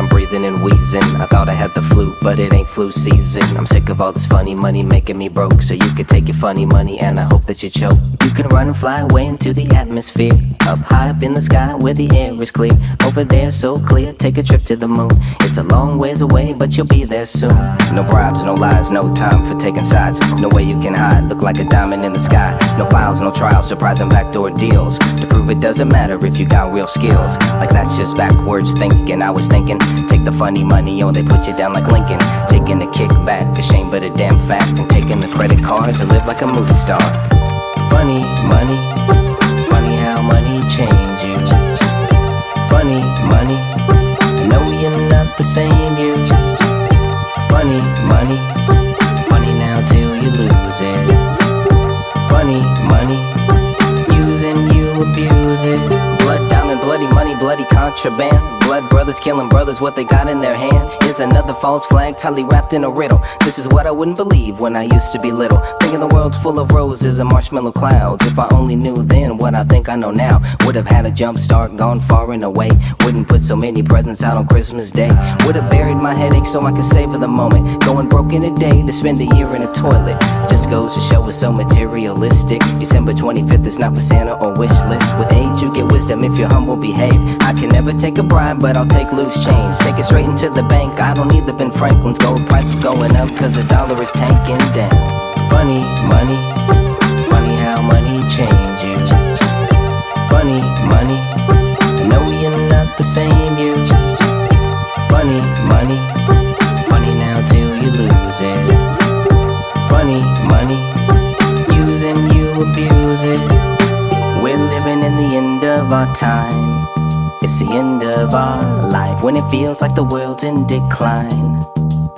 I'm breathing and wheezing. I thought I had the flu, but it ain't flu season. I'm sick of all this funny money making me broke. So you could take your funny money and I hope that you choke. You can run and fly away into the atmosphere, up high up in the sky where the air is clear. Over there so clear, take a trip to the moon. It's a long ways away, but you'll be there soon. No bribes, no lies, no time for taking sides. No way you can hide, look like a diamond in the sky. No files, no trials, surprising backdoor deals to prove it doesn't matter if you got real skills. Like that's just backwards thinking. I was thinking, take the funny money, oh they put you down like Lincoln. Taking a kickback, a shame but a damn fact. And taking the credit cards and live like a movie star. Funny money, funny how money changes. Funny money, I know you're not the same you. Funny money, funny now till you lose it. Funny money, using you, abuse it. Blood, diamond, bloody money, bloody contraband. Blood brothers killing brothers, what they got in their hand is another false flag, tightly wrapped in a riddle. This is what I wouldn't believe when I used to be little, thinking the world's full of roses and marshmallow clouds. If I only knew then what I think I know now, would have had a jump start, gone far and away. Wouldn't put so many presents out on Christmas Day. Would have buried my headache so I could savor the moment. Going broke in a day to spend a year in a toilet. Just goes to show it's so materialistic. December 25th is not for Santa or wish list. With age you get wisdom if you're humble, behave. I can never take a bribe, but I'll take loose change. Take it straight into the bank, I don't need the Ben Franklin's. Gold prices going up cause the dollar is tanking down. Funny money, funny how money changes. Funny money, I know you're not the same you. Funny money, funny now till you lose it. Funny money, using you, abuse it. We're living in the end of our time. It's the end of our life when it feels like the world's in decline.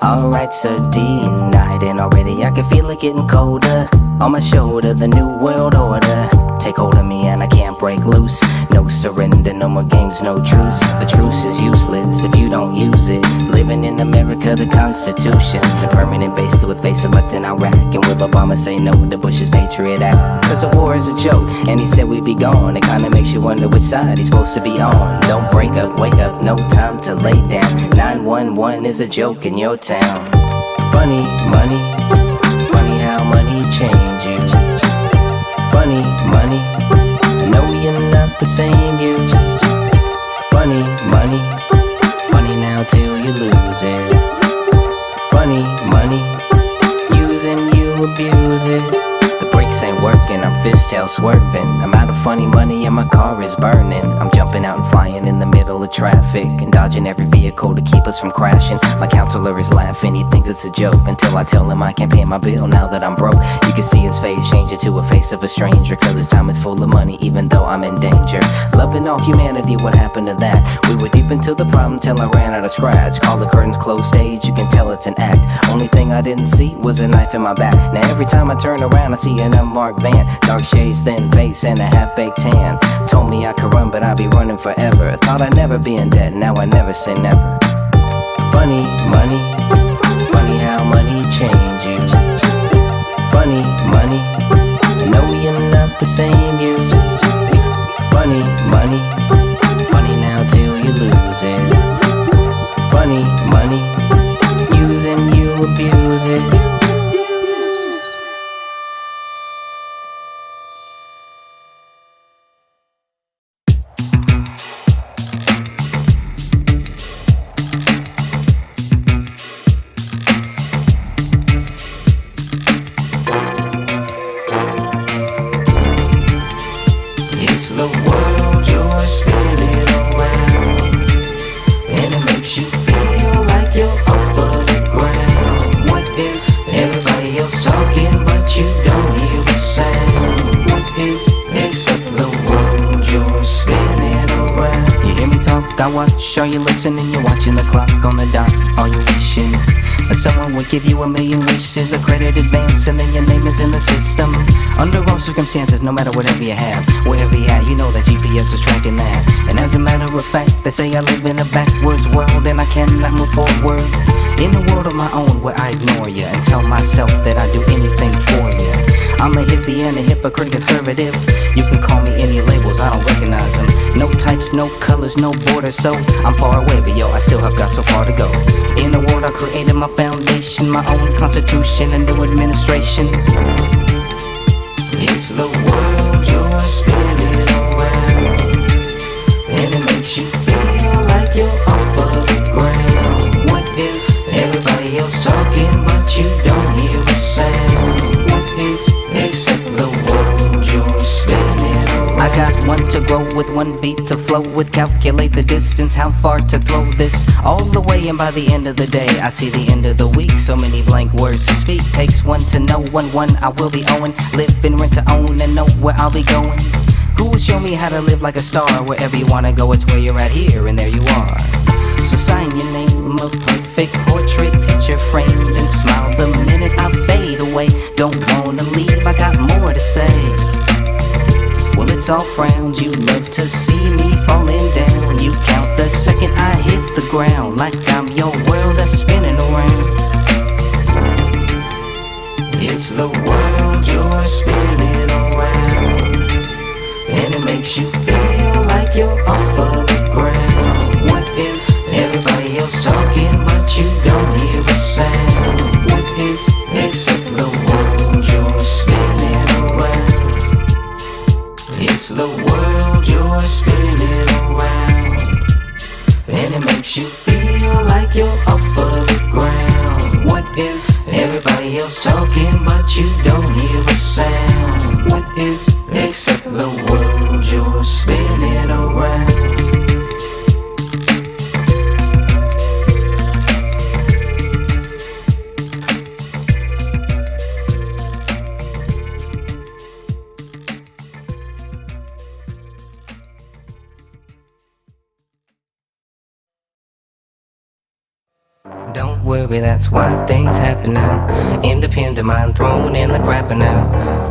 Our rights are denied and already I can feel it getting colder. On my shoulder, the new world order take hold of me and I can't break loose. No surrender, no more games, no truce. The truce is useless if you don't use it. Living in America, the Constitution, the permanent base to a face electing Iraq. And will Obama say no to Bush's Patriot Act? Cause the war is a joke and he said we'd be gone. It kinda makes you wonder which side he's supposed to be on. Don't break up, wake up, no time to lay down. 911 is a joke in your town. Funny money, funny how money changes. Funny money, I know you're not the same you. Funny money, funny now till you lose it. Funny money, using you, abuse it. The brakes ain't working, I'm fishtail swerving. I'm out of funny money and my car is burning. I'm jumping out and flying in the middle of traffic and dodging every vehicle to keep us from crashing. My counselor is laughing, he thinks it's a joke, until I tell him I can't pay my bill now that I'm broke. You can see his face change it to a face of a stranger, cause his time is full of money even though I'm in danger. Loving all humanity, what happened to that? We were deep into the problem till I ran out of scratch. Call the curtains closed stage, you can tell it's an act. Only thing I didn't see was a knife in my back. Now every time I turn around I see an unmarked van. Dark shades, thin face, and a half-baked tan. Told me I could run, but I'd be running forever. Thought I'd never be in debt, now I never say never. Funny money, funny how money changes. Funny money, I know you're not the same you. Funny money, funny now till you lose it. Funny money, using you, abuse it. Are you listening? You're watching the clock on the dot. Are you wishing that someone would give you a million wishes, a credit advance, and then your name is in the system? Under all circumstances, no matter whatever you have, wherever you at, you know that GPS is tracking that. And as a matter of fact, they say I live in a backwards world and I cannot move forward. In a world of my own where I ignore you and tell myself that I do anything for you. I'm a hippie and a hypocrite conservative. You can call me any labels, I don't recognize them. No types, no colors, no borders. So I'm far away, but yo, I still have got so far to go. In the world I created my foundation, my own constitution, a new administration. It's the world you're spinning around, and it makes you feel like you're off of the ground. What is everybody else talking, but you don't hear a sound? What is except the world you're spinning around? I got one to grow with, one beat to flow with. Calculate the distance, how far to throw this all the way, and by the end of the day I see the end of the week. So many blank words to speak, takes one to know one I will be owing. Live and rent to own and know where I'll be going. Who will show me how to live like a star? Wherever you wanna go, it's where you're at here, and there you are. So sign your name, a perfect portrait, picture framed, and smile the minute I fade away. Don't wanna leave, I got more to say. Well, it's all frowns, you love to see me falling down. You count the second I hit the ground, like I'm your world that's spinning around. It's the world you're spinning around, and it makes you feel like you're off of the ground. What is everybody else talking, but you don't hear a sound? What is except the world you're spinning around? It's the world you're spinning around, and it makes you feel like you're off of the ground. What is everybody else talking, but you don't hear a sound? What is except the world you're spinning around? Don't worry, that's why things happen now. Independent mind thrown in the crapper now.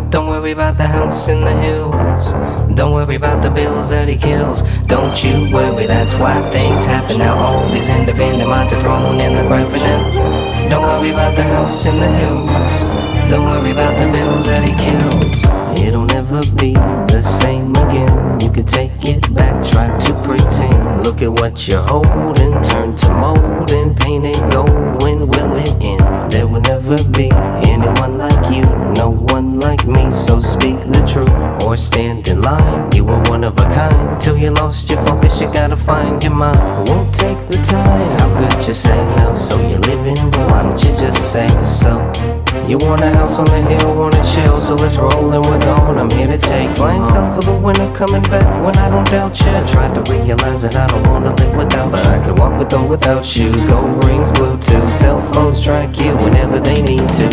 Don't worry about the house in the hills. Don't worry about the bills that he kills. Don't you worry, that's why things happen now. All these independent minds are thrown in the crapper now. Don't worry about the house in the hills. Don't worry about the bills that he kills. It'll never be the same again. You could take it back, try to pretend. Look at what you're holding, turn to mold and paint it gold. When will it end? There will never be anyone like you, no one like me. So speak the truth or stand in line. You were one of a kind. Till you lost your focus, you gotta find your mind. Won't take the time, how could you say no? So you're living, but why don't you just say so? You want a house on the hill, wanna chill, so let's roll and we're gone. I'm here to take flying south for the winter, coming back when I don't doubt you. Tried to realize that I don't wanna live without, but I could walk with or without shoes. Gold rings, Bluetooth, cell phones strike you whenever they need to.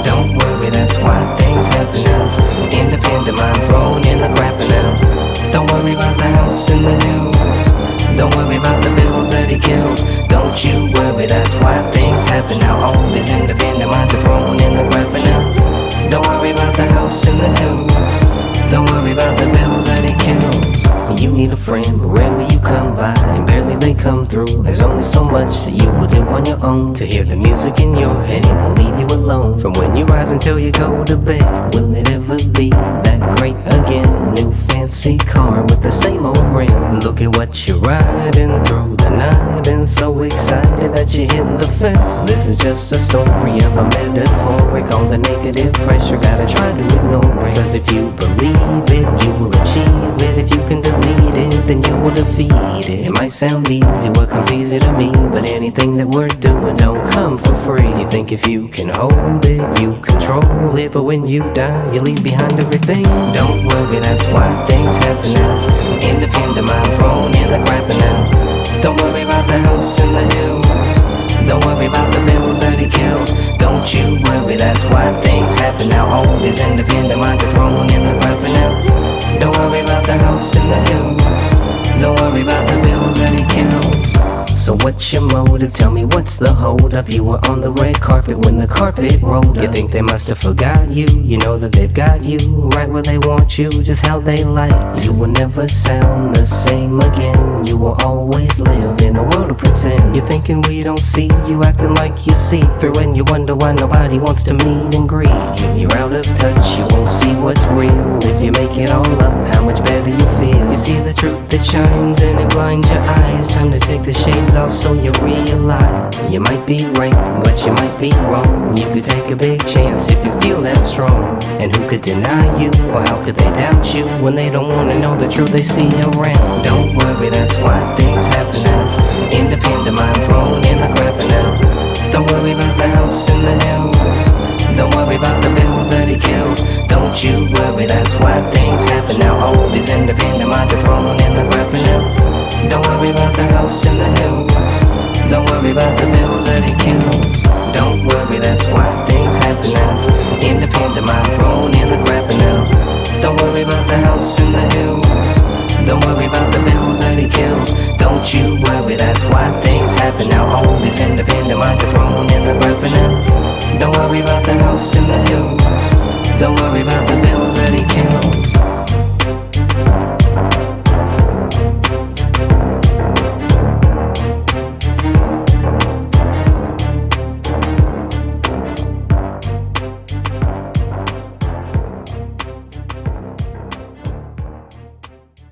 Don't worry, that's why things happen now. Independent mind thrown in the crapper now. Don't worry about the house in the hills. Don't worry about the bills that he kills. Don't you worry, that's why things happen now. All these independent minds are thrown in the crapper now. Don't worry about the house in the hills. Don't worry about the bills that he kills. You need a friend, but rarely you come by, and barely they come through. There's only so much that you will do on your own. To hear the music in your head, it won't leave you alone. From when you rise until you go to bed, will it ever be that great again? New fancy car with the same old rim. Look at what you're riding through the night, and so excited that you hit the fence. This is just a story of a metaphoric. All the negative pressure, gotta try to ignore it. Cause if you believe it, you will achieve it. If you can delete it, then you will defeat it. It might sound easy, what comes easy to me, but anything that we're doing don't come for free. You think if you can hold it, you control it, but when you die, you leave behind everything. Don't worry, that's why things happen now. Independent mind thrown in the crapper now. Don't worry about the house in the hills. Don't worry about the bills that he kills. Don't you worry, that's why things happen now. All these independent minds are thrown in the crapper now. Don't worry about the house in the hills. Don't worry about the bills that he kills. So what's your motive? Tell me what's the hold up? You were on the red carpet when the carpet rolled up. You think they must have forgot you? You know that they've got you right where they want you, just how they like you. You will never sound the same again. You will always live in a world of pretend. You're thinking we don't see you, acting like you see through, and you wonder why nobody wants to meet and greet you. You're out of touch, you won't see what's real. If you make it all up, how much better you feel. You see the truth that shines and it blinds your eyes. Time to take the shades off so you realize you might be right, but you might be wrong. You could take a big chance if you feel that strong. And who could deny you, or how could they doubt you when they don't wanna know the truth they see around? Don't worry, that's why things happen now. Independent mind thrown in the crap now. Don't worry about the house in the hills. Don't worry about the bills that he kills. Don't you worry, that's why things happen now. All these independent minds are thrown in the crap now. Don't worry about the house in the hills. Don't worry about the bills that he kills. Don't worry, that's why things happen now. Independent mind thrown in the crap now. Don't worry about the house in the hills. Don't worry about the bills that he kills. Don't you worry, that's why things happen now. All these independent minds are thrown in the crap now. Don't worry about the house in the hills. Don't worry about the bills that he kills.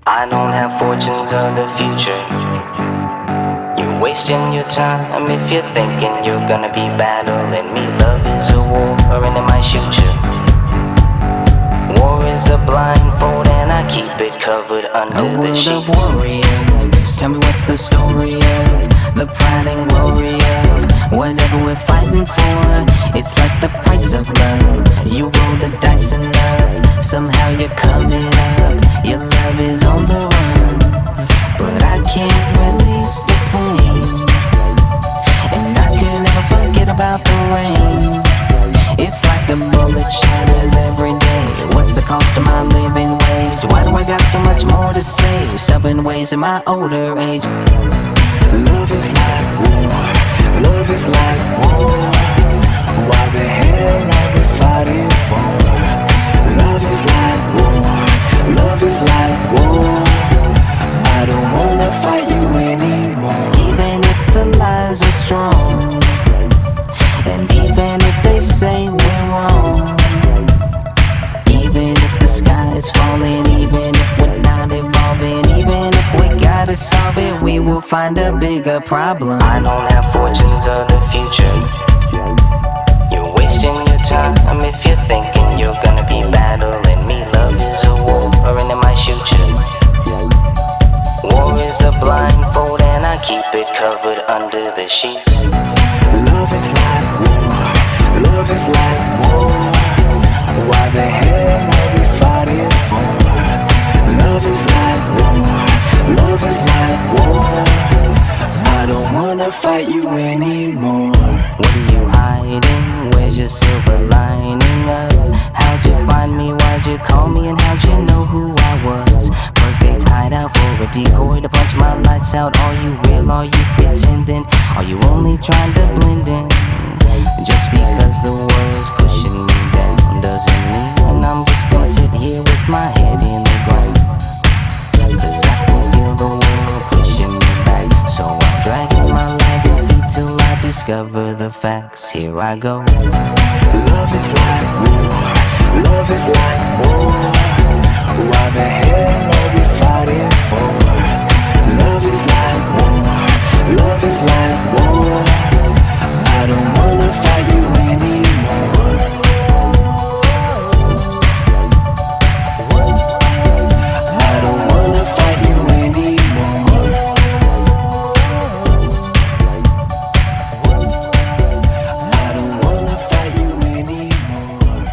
I don't have fortunes of the future. You're wasting your time if you're thinking you're gonna be battling me. Love is a war and it might shoot you. War is a blindfold and I keep it covered under the sheets. A world of warriors, tell me what's the story of the pride and glory of whatever we're fighting for. It's like the price of love. You roll the dice enough, somehow you're coming up. Your love is on the run, but I can't release the pain. And I could never forget about the rain. It's like a bullet shatters every day. What's the cost of my living wage? Why do I got so much more to say? Stubborn ways in my older age. Love is like war. Love is like war. Why the hell are we fighting for? Love is like war. Love is like war. I don't wanna fight you anymore. Even if the lies are strong, and even if they say we're wrong, even if the sky is falling, even if we're not evolving, even if we gotta solve it, we will find a bigger problem. I don't have fortunes of the future. You're wasting your time if you're thinking you're gonna be battling me. Love is a war and it might shoot you. War is a blindfold and I keep it covered under the sheets. Love is like war. Love is like war. Why the hell are we fighting for? Love is like war. Love is like war. I don't wanna fight you anymore. What are you hiding? Where's your silver lining of? How'd you find me? Why'd you call me? And how'd you know who I was? Perfect hideout for a decoy to punch my lights out. Are you real? Are you pretending? Are you only trying to blend in? Just because the world's pushing me down doesn't mean I'm just gonna sit here with my head in the ground. Cause I can feel the world pushing me back. So I'm dragging my lagging feet till I discover the facts. Here I go. Love is like war. Love is like war. Why the hell are we fighting for? Love is like war. Love is like war. I don't wanna fight you anymore. I don't wanna fight you anymore. I don't wanna fight you anymore.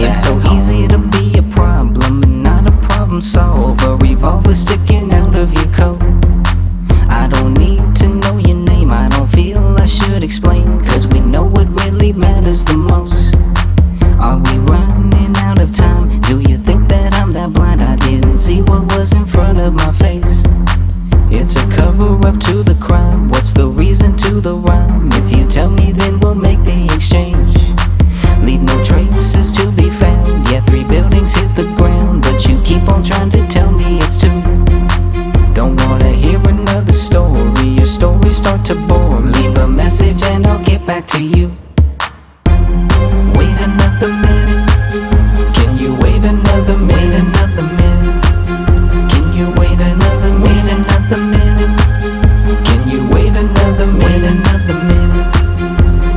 It's so easy to be a problem and not a problem solver. Revolver sticking out of your coat. I don't need to know your name, I don't feel I should explain, cause we know what really matters the most. Are we running out of time? Do you think that I'm that blind? I didn't see what was in front of my face. It's a cover-up to the crime. What's the reason to the rhyme? If you tell me, then we'll make the exchange. Leave no traces to be found. Yeah, 3 buildings hit the ground, but you keep on trying to tell me it's 2. Don't wanna hear another story. Your stories start to bore. Leave a message and I'll get back to you. Wait another minute. Can you wait another minute? Wait another minute. Can you wait another minute? Can you wait another minute?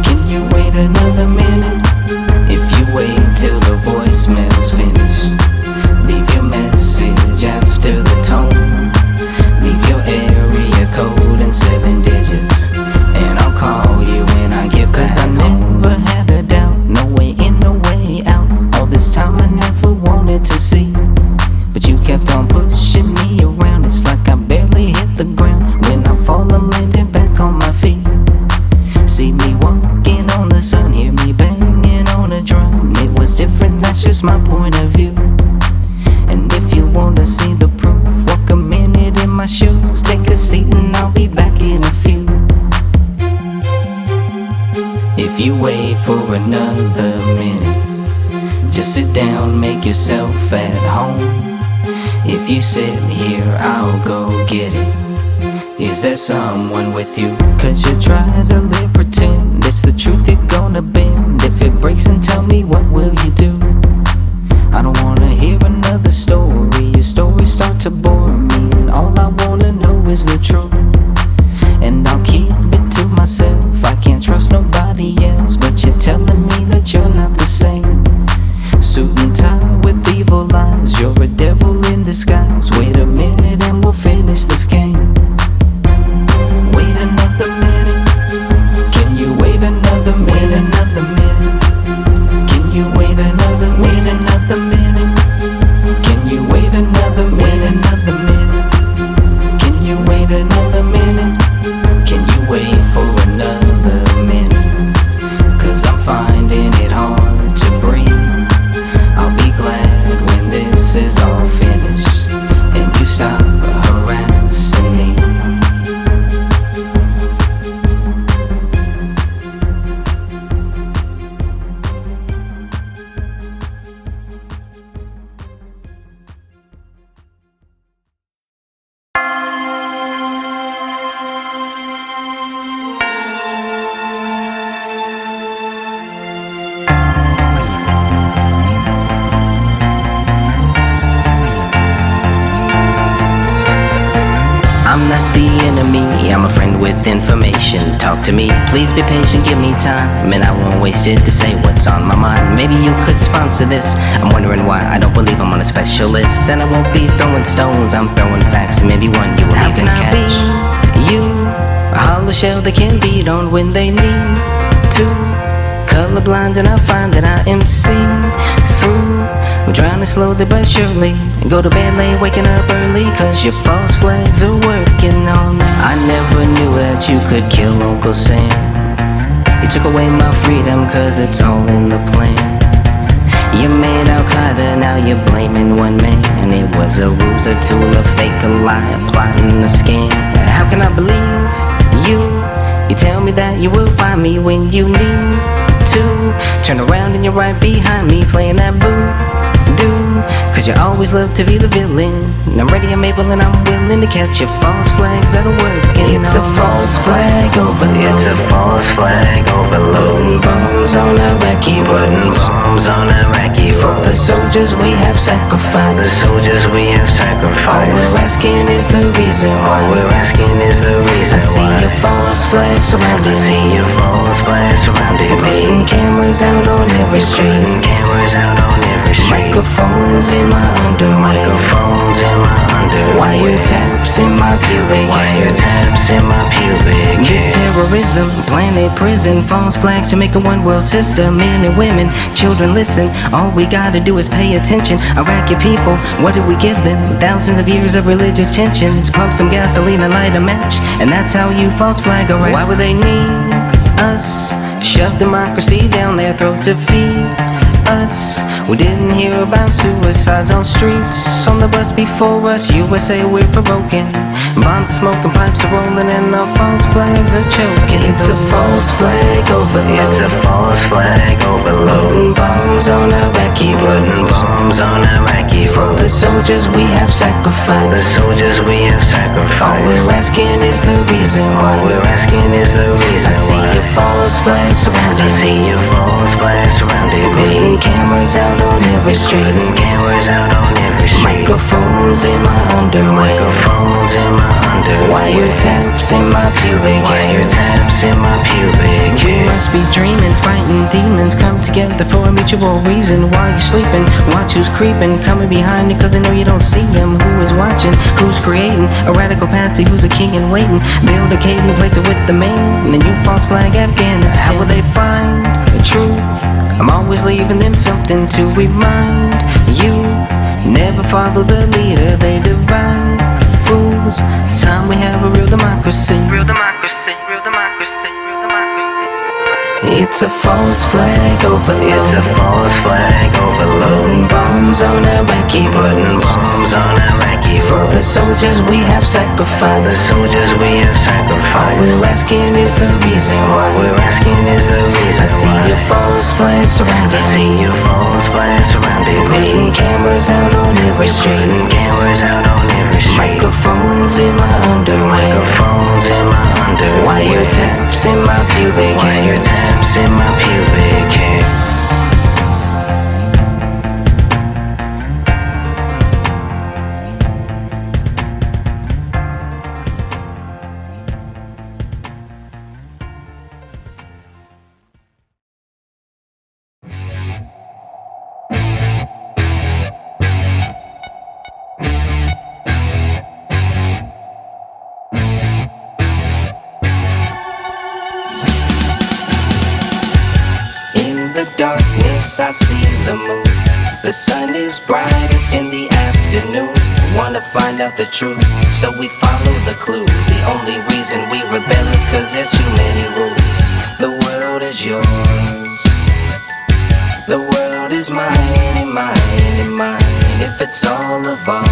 Can you wait another minute? If you wait till the voicemail's finished, leave your message after the tone. Leave your area code in 7 digits, and I'll call you when I get back. Cause I never had a doubt, no way in, no way out. All this time I never wanted to see, but you kept on pushing me around. It's like I barely hit the ground. When I fall, I'm landing back on my feet. See me walking on the sun, hear me banging on a drum. It was different, that's just my point of view. And if you wanna see the proof, walk a minute in my shoes. Take a seat and I'll be back in a few. If you wait for another minute, just sit down, make yourself at home. If you sit here, I'll go get it. Is there someone with you? Cause you try to live pretend it's the truth you're gonna bend. If it breaks, then tell me, what will you do? I don't wanna hear another story. Your stories start to bore me, and all I wanna know is the truth. And I'll keep it to myself. I can't trust nobody else, but you're telling me that you're not the same. Suit and tie with evil eyes, you're a devil in disguise. Wait a minute and we'll finish this game. Wait another minute. Can you wait another minute? Wait another minute. Can you wait another minute? Can you wait another minute? Can you wait another minute? Can you wait for another minute? Cause I'm finding it hard to breathe. I'll be glad when this is all finished and you stop harassing me. I'm not the enemy, I'm a friend with information. Talk to me, please be patient, give me time, and I won't waste it to say what's on my mind. Maybe you could sponsor this. I'm wondering why I don't believe I'm on a special list. And I won't be throwing stones, I'm throwing facts, and maybe one you will even catch. How can I be you? A hollow shell they can beat on when they need to. Colorblind and I find that I am seen through. I'm drowning slowly but surely. Go to bed late, waking up early, cause your false flags are working all night. I never knew that you could kill Uncle Sam. You took away my freedom cause it's all in the plan. You made Al-Qaeda, now you're blaming one man. It was a ruse, a tool, a fake, a lie, a plot and a scam. How can I believe you? You tell me that you will find me when you need to. Turn around and you're right behind me playing that voodoo. Cause you always love to be the villain. And I'm ready, I'm able, and I'm willing to catch your false flags that'll work. It's a false flag overload. It's a false flag overload. Putting bombs on Iraqi roads. Bombs on Iraqi roads. For the soldiers we have sacrificed. The soldiers we have sacrificed. All we're asking is the reason why. All we're asking is the reason why. I see your false flag surrounding me. Your false flag surrounding me. Putting cameras out on every street. Cameras out on every street. Microphones in my underwear. Microphones in my wiretaps in my pubic hair. Wiretaps in my pubic hair. This terrorism, planet prison, false flags to make a one world system. Men and women, children listen. All we gotta do is pay attention. Iraqi people, what did we give them? Thousands of years of religious tensions. Pump some gasoline and light a match, and that's how you false flag Iraq. Why would they need us? Shove democracy down their throat to feed us. We didn't hear about suicides on streets. On the bus before us, USA we're provoking. Bombs smoking, pipes are rolling, and our false flags are choking. It's a false flag overload. It's a false flag overload. Putting bombs on Iraqi roads. Putting bombs on Iraqi roads. For the soldiers we have sacrificed. The soldiers we have sacrificed. All we're asking is the reason why. All we're asking is the reason why. I see your false flag surrounding me. I see your false flag surrounding me. Putting cameras out on every street. Putting cameras out on every street. Microphones in my underwear. Microphones in my underwear. Wiretaps in my pubic hair. Wiretaps in my pubic hair. We must be dreaming, fighting demons. Come together for a mutual reason. While you're sleeping, watch who's creeping. Coming behind you cause they know you don't see them. Who is watching, who's creating a radical patsy, who's a king and waiting. Build a cave and place it with the main. And you false flag Afghanistan. How will they find the truth? I'm always leaving them something to remind you. Never follow the leader, they divide fools. It's time we have a real democracy. Real democracy, real democracy, real democracy. It's a false flag overload. It's a false flag overload. Putting bombs on Iraqi roads. Putting bombs on Iraqi roads. For the soldiers we have sacrificed. The soldiers we have sacrificed. All we're asking is the reason why. All we're asking is the reason why. I see your false flag surrounding me. I see your false flag surrounding me. Putting cameras out on every street. Putting cameras out on every street. Microphones in my underwear. Microphones in my underwear. Wiretaps in my pubic hair. Wiretaps in my pubic hair. Darkness, I see the moon. The sun is brightest in the afternoon. Wanna find out the truth, so we follow the clues. The only reason we rebel is cause there's too many rules. The world is yours. The world is mine and mine and mine. If it's all of ours,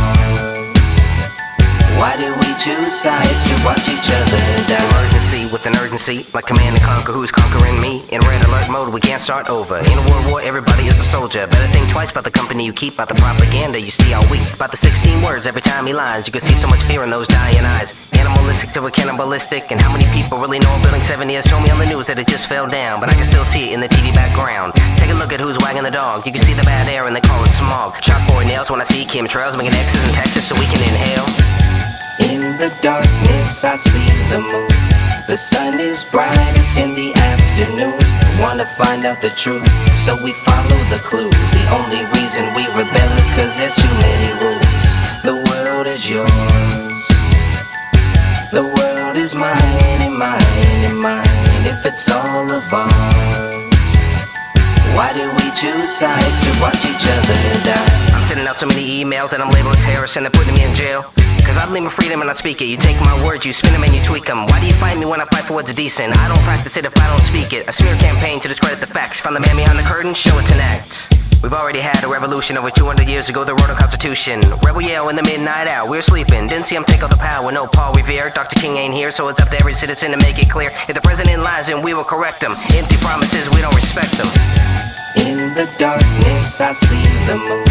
why do we choose sides to watch each other die? Emergency with an urgency, like Command and Conquer, who's conquering me? In red alert mode, we can't start over. In a world war, everybody is a soldier. Better think twice about the company you keep, about the propaganda you see all week, about the 16 words every time he lies. You can see so much fear in those dying eyes. Animalistic to a cannibalistic, and how many people really know a building 7 years told me on the news that it just fell down, but I can still see it in the TV background. Take a look at who's wagging the dog. You can see the bad air and they call it smog. Chalkboard nails when I see chemtrails, making X's in Texas so we can inhale. In the darkness, I see the moon. The sun is brightest in the afternoon. Wanna find out the truth, so we follow the clues. The only reason we rebel is cause there's too many rules. The world is yours. The world is mine and mine and mine. If it's all of ours, why do we choose sides to watch each other die? I'm sending out so many emails that I'm labeled a terrorist and they're putting me in jail. Cause I believe in freedom and I speak it. You take my words, you spin them and you tweak them. Why do you fight me when I fight for what's decent? I don't practice it if I don't speak it. A smear campaign to discredit the facts. Found the man behind the curtain, show it's an act. We've already had a revolution over 200 years ago, they wrote a constitution. Rebel yell in the midnight hour, we're sleeping. Didn't see him take all the power, no Paul Revere. Dr. King ain't here, so it's up to every citizen to make it clear. If the president lies, then we will correct him. Empty promises, we don't respect them. In the darkness, I see the moon.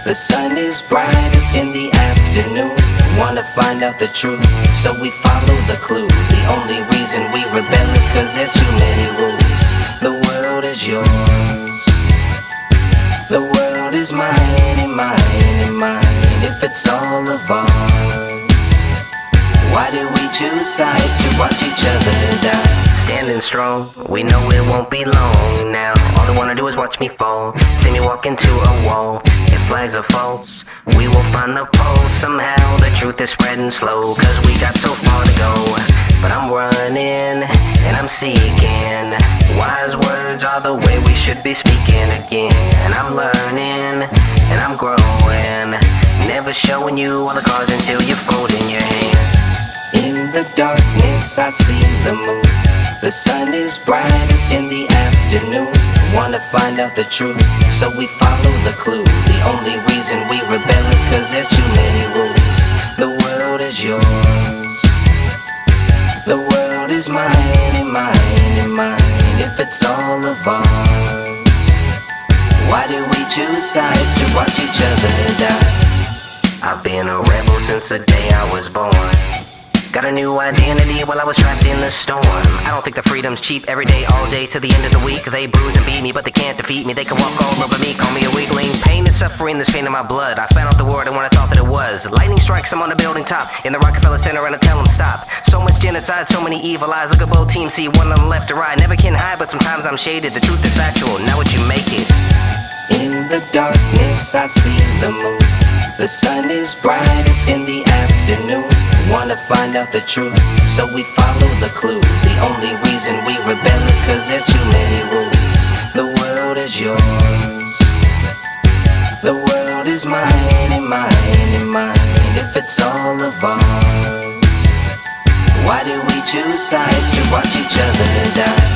The sun is brightest in the afternoon. Wanna find out the truth, so we follow the clues. The only reason we rebel is cause there's too many rules. The world is yours. The world is mine and mine and mine. If it's all of ours, why do we choose sides to watch each other die? Standing strong, we know it won't be long now. they wanna do is watch me fall. See me walk into a wall. If flags are false, we will find the pole. Somehow the truth is spreading slow, cause we got so far to go. But I'm running, and I'm seeking. Wise words are the way we should be speaking again. And I'm learning, and I'm growing. Never showing you all the cards until you fold in your hand. In the darkness I see the moon. The sun is brightest in the afternoon. Wanna find out the truth, so we follow the clues. The only reason we rebel is cause there's too many rules. The world is yours. The world is mine and mine and mine. If it's all of ours, why do we choose sides to watch each other die? I've been a rebel since the day I was born. Got a new identity while I was trapped in the storm. I don't think the freedom's cheap. Every day, all day, to the end of the week. They bruise and beat me, but they can't defeat me. They can walk all over me, call me a weakling. Pain and suffering, this pain in my blood. I found out the word and when I thought that it was. Lightning strikes, I'm on the building top, in the Rockefeller Center, and I tell them stop. So much genocide, so many evil eyes. Look at both teams, see one on the left or right. Never can hide, but sometimes I'm shaded. The truth is factual, now what you make it. In the darkness I see the moon. The sun is brightest in the afternoon. Wanna find out the truth, so we follow the clues. The only reason we rebel is cause there's too many rules. The world is yours. The world is mine and mine and mine. If it's all of ours, why do we choose sides to watch each other die?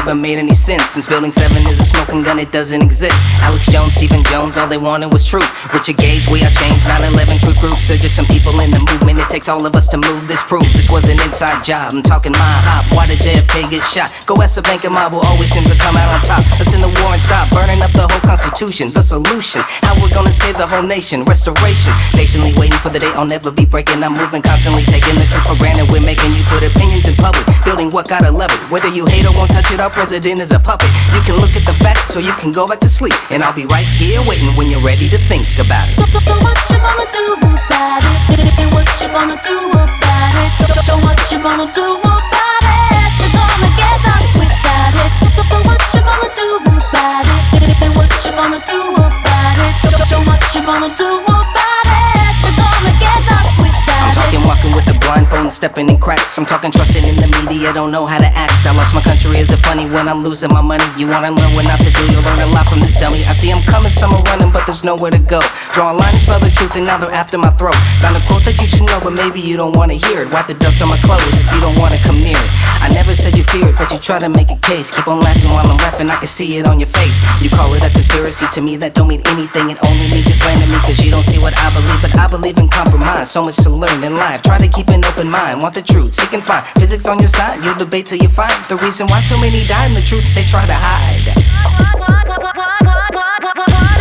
Made any sense since Building 7 is a smoking gun, it doesn't exist. Alex Jones, Stephen Jones, all they wanted was truth. Richard Gage, we are changed. 9/11 truth groups, they're just some people in the movement. It takes all of us to move this proof. This was an inside job, I'm talking my hop. Why did JFK get shot? Go ask the bank and mob who always seems to come out on top. Let's end the war and stop burning up the whole constitution. The solution, how we're gonna save the whole nation. Restoration, patiently waiting for the day I'll never be breaking. I'm moving, constantly taking the truth for granted. We're making you put opinions in public. Building what, gotta love it. Whether you hate or won't touch it, our president is a puppet. You can look at the facts so you can go back to sleep. And I'll be right here waiting when you're ready to think about it. So what you gonna do about it? Say what you gonna do about it? Show what you gonna do about it? You're gonna get us without it. So what you gonna do about it? Say what you gonna do about it? Show what you gonna do about it? You're gonna get us without it. I'm talking walking with the blindfold and stepping in cracks. I'm talking trusting in the media, don't know how to act. I lost my country, is it funny when I'm losing my money? You wanna learn what not to do, you'll learn a lot from this dummy. I see I'm coming, some are running, but there's nowhere to go. Draw a line and spell the truth and now they're after my throat. Found a quote that you should know, but maybe you don't wanna hear it. Wipe the dust on my clothes if you don't wanna come near it. I never said you fear it, but you try to make a case. Keep on laughing while I'm rapping, I can see it on your face. You call it a conspiracy, to me that don't mean anything. It only means just slandering me, cause you don't see what I believe. But I believe in compromise, so much to learn in life. Try to keep an open mind, want the truth, seek and find. Physics on your side, you'll debate till you find the reason why so many die in the truth they try to hide. What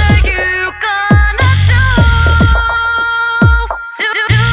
are you gonna do? Do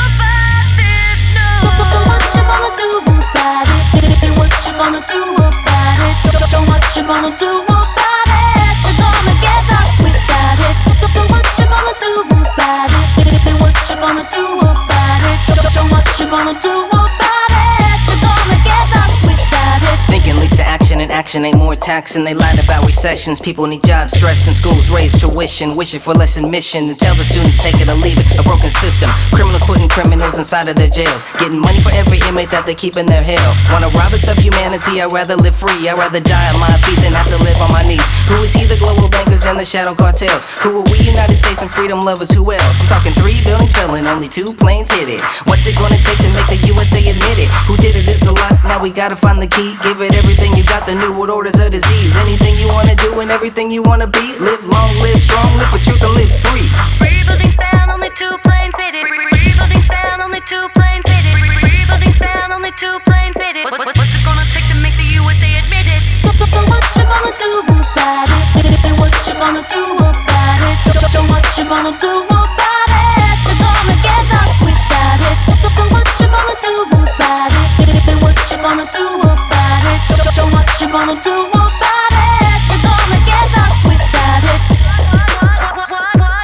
about this? No. So what you gonna do about it? Say what you gonna do about it? Show what you gonna do about it? You're gonna get us without it. So what you gonna do about it? Say what you gonna do about it? Show what you gonna do about it? You're gonna get us without it. Thinking leads to action and action ain't more taxing. They lied about recessions. People need jobs, stress in schools, raise tuition, wishing for less admission. To tell the students take it or leave it, a broken system. Criminals putting criminals inside of their jails, getting money for every inmate that they keep in their hell. Wanna rob us of humanity? I'd rather live free. I'd rather die on my feet than have to live on my knees. Who is he? The global bankers and the shadow cartels. Who are we? United States and freedom lovers. Who else? I'm talking 3 buildings fell and only 2 planes hit it. What's it gonna take to make the USA admit it? Who did it is a lot. Now we gotta find the key. Give it everything you got. The new world order's a disease. Anything you wanna do and everything you wanna be. Live long, live strong, live for truth and live free. 3 buildings down, only 2 planes hit it. 3 buildings down, only 2 planes hit it. 3 buildings down, only 2 planes hit it. What's it gonna take to make the USA admit it? So what you gonna do about it? Say what you gonna do about it. Show what you gonna do about it. You're gonna get lost without it. So what you gonna do about it? Say what you gonna do about it. Show what you gonna do about it. You're gonna get lost without it. What are you gonna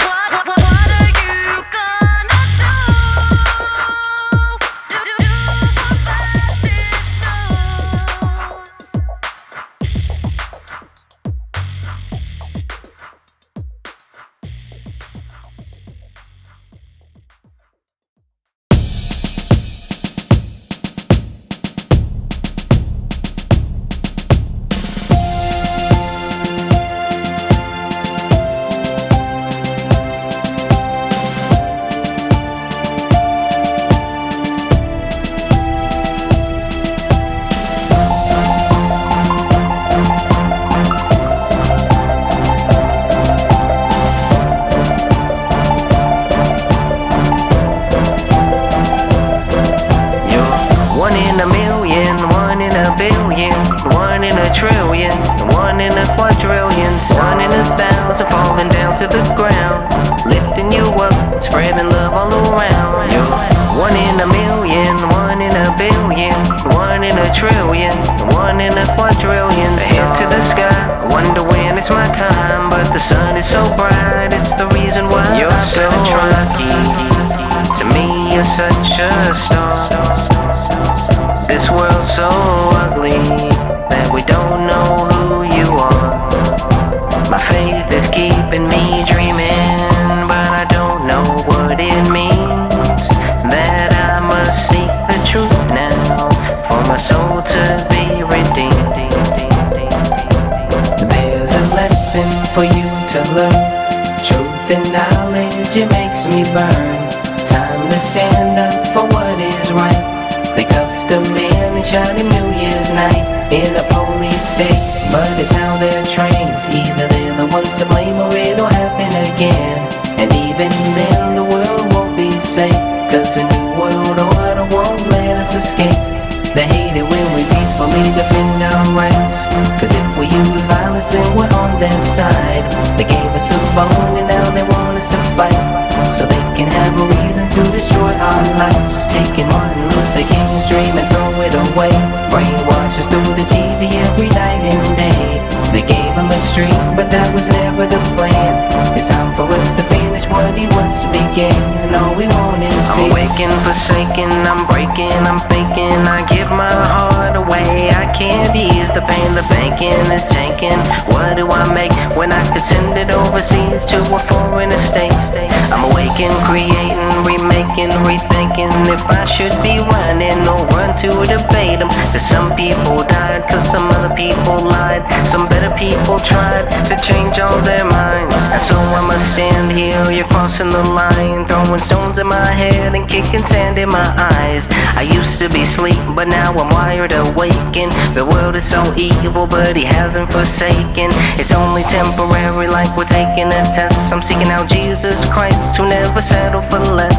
kicking sand in my eyes. I used to be asleep, but now I'm wired awakened. The world is so evil, but he hasn't forsaken. It's only temporary, like we're taking a test. I'm seeking out Jesus Christ, who never settled for less.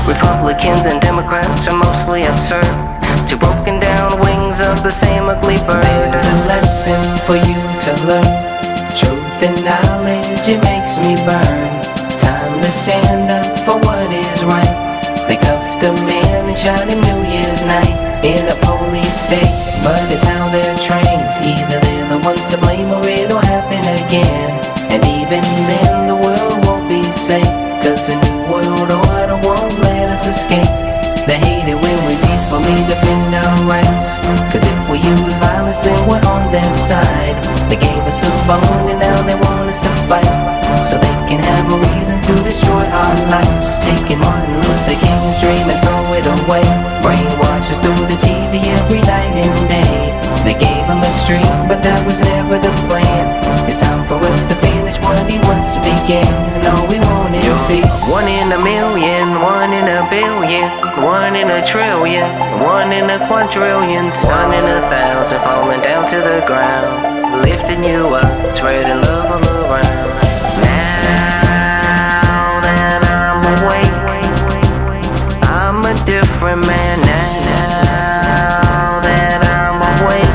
Republicans and Democrats are mostly absurd, two broken down wings of the same ugly bird. There's a lesson for you to learn. Truth and knowledge, it makes me burn. Time to stand up for what is right. They cuffed a man and shot him New Year's night in a police state, but it's how they're trained. Either they're the ones to blame or it'll happen again. And even then the world won't be safe, cause the new world order won't let us escape. They hate it when we peacefully defend our rights, cause if we use violence violence and we're on their side. They gave us a bone and now they want us to fight, so they can have a reason to destroy our lives. Taking Martin Luther King's dream and throw it away. Brainwash us through the TV every night and day. They gave him a street, but that was never the plan. It's time for us to finish what he once began, and all we want is peace. One in a million, one in a billion, one in a trillion, one in a quadrillion, one in 1,000 falling down to the ground, lifting you up, spreading love all around. Now that I'm awake, I'm a different man. Now that I'm awake,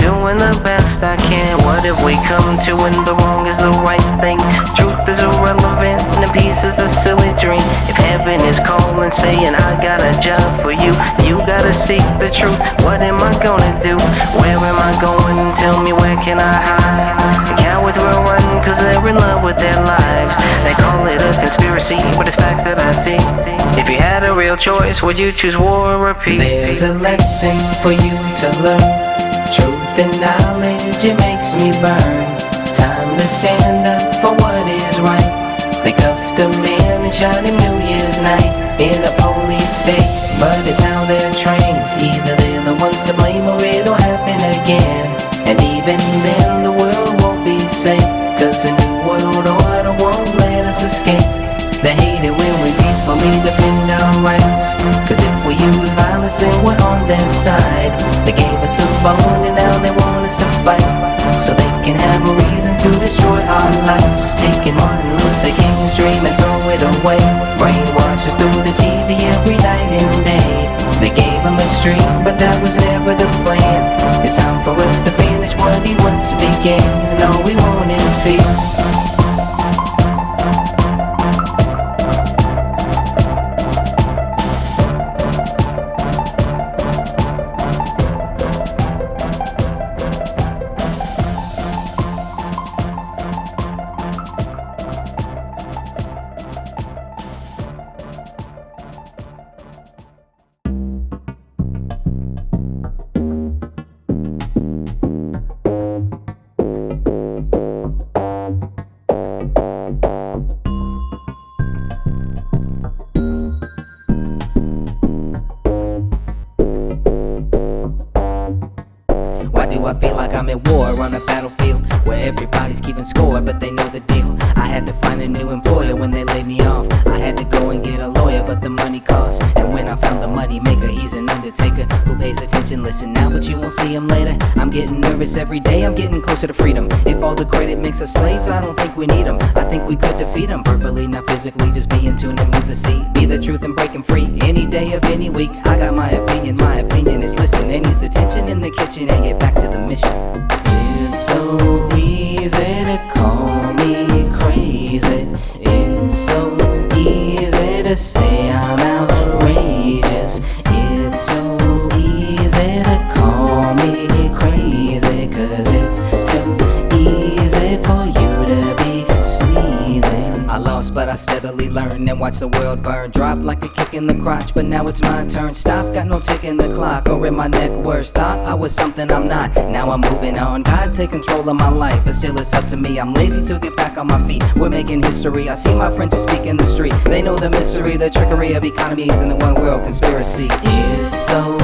doing the best I can. What have we come to when the wrong is the right thing? Truth is irrelevant and peace is a silly dream. If heaven is calling saying I got a job for you, you gotta seek the truth. What am I gonna do? Where am I going? Tell me, where can I hide? The cowards will run cause they're in love with their lives. They call it a conspiracy, but it's facts that I see. If you had a real choice, would you choose war or peace? There's a lesson for you to learn. Truth and knowledge, it makes me burn. Time to stand up for what is right. They cuffed a man and shot him New Year's night in a police state, but it's how they're trained. Either they're the ones to blame or it'll happen again. And even then the world won't be safe, cause a new world order won't let us escape. They hate it when we peacefully defend our rights, cause if we use violence then we're on their side. They gave us a bone and now they want us to fight, so they can have a reason to destroy our lives. Taking Martin Luther King's dream and throw it away. Brainwash us through the TV every night and day. They gave him a street, but that was never the plan. It's time for us to finish what he once began, and all we want is peace. I feel like I'm at war on a battlefield, where everybody's keeping score, but they know the deal. I had to find a new employer when they laid me off. I had to go and get a lawyer, but the money costs. And when I found the money maker, he's an undertaker who pays attention. Listen now, but you won't see him later. I'm getting nervous every day, I'm getting closer to freedom. If all the credit makes us slaves, I don't think we need them. I think we could defeat them, verbally, not physically. Just be in tune and move the seat. Be the truth and break them free, any day of any week. I got my opinions, my opinion is listen. It needs attention in the kitchen and get back to the mission. It's so easy to call me crazy. It's so easy to say I'm outrageous. It's so easy to call me crazy, cause it's too easy for you to be sleazy. I lost, but I steadily learned and watched the world burn. Drop like a kick in the crotch, but now it's my turn. Stop, got no tick in the clock, or in my neck worse. Thought I was something I'm not, now I'm moving on. God take control of my life, but still it's up to me. I'm lazy to get back on my feet, we're making history. I see my friends who speak in the street, they know the mystery, the trickery of economies and the one world conspiracy. It's so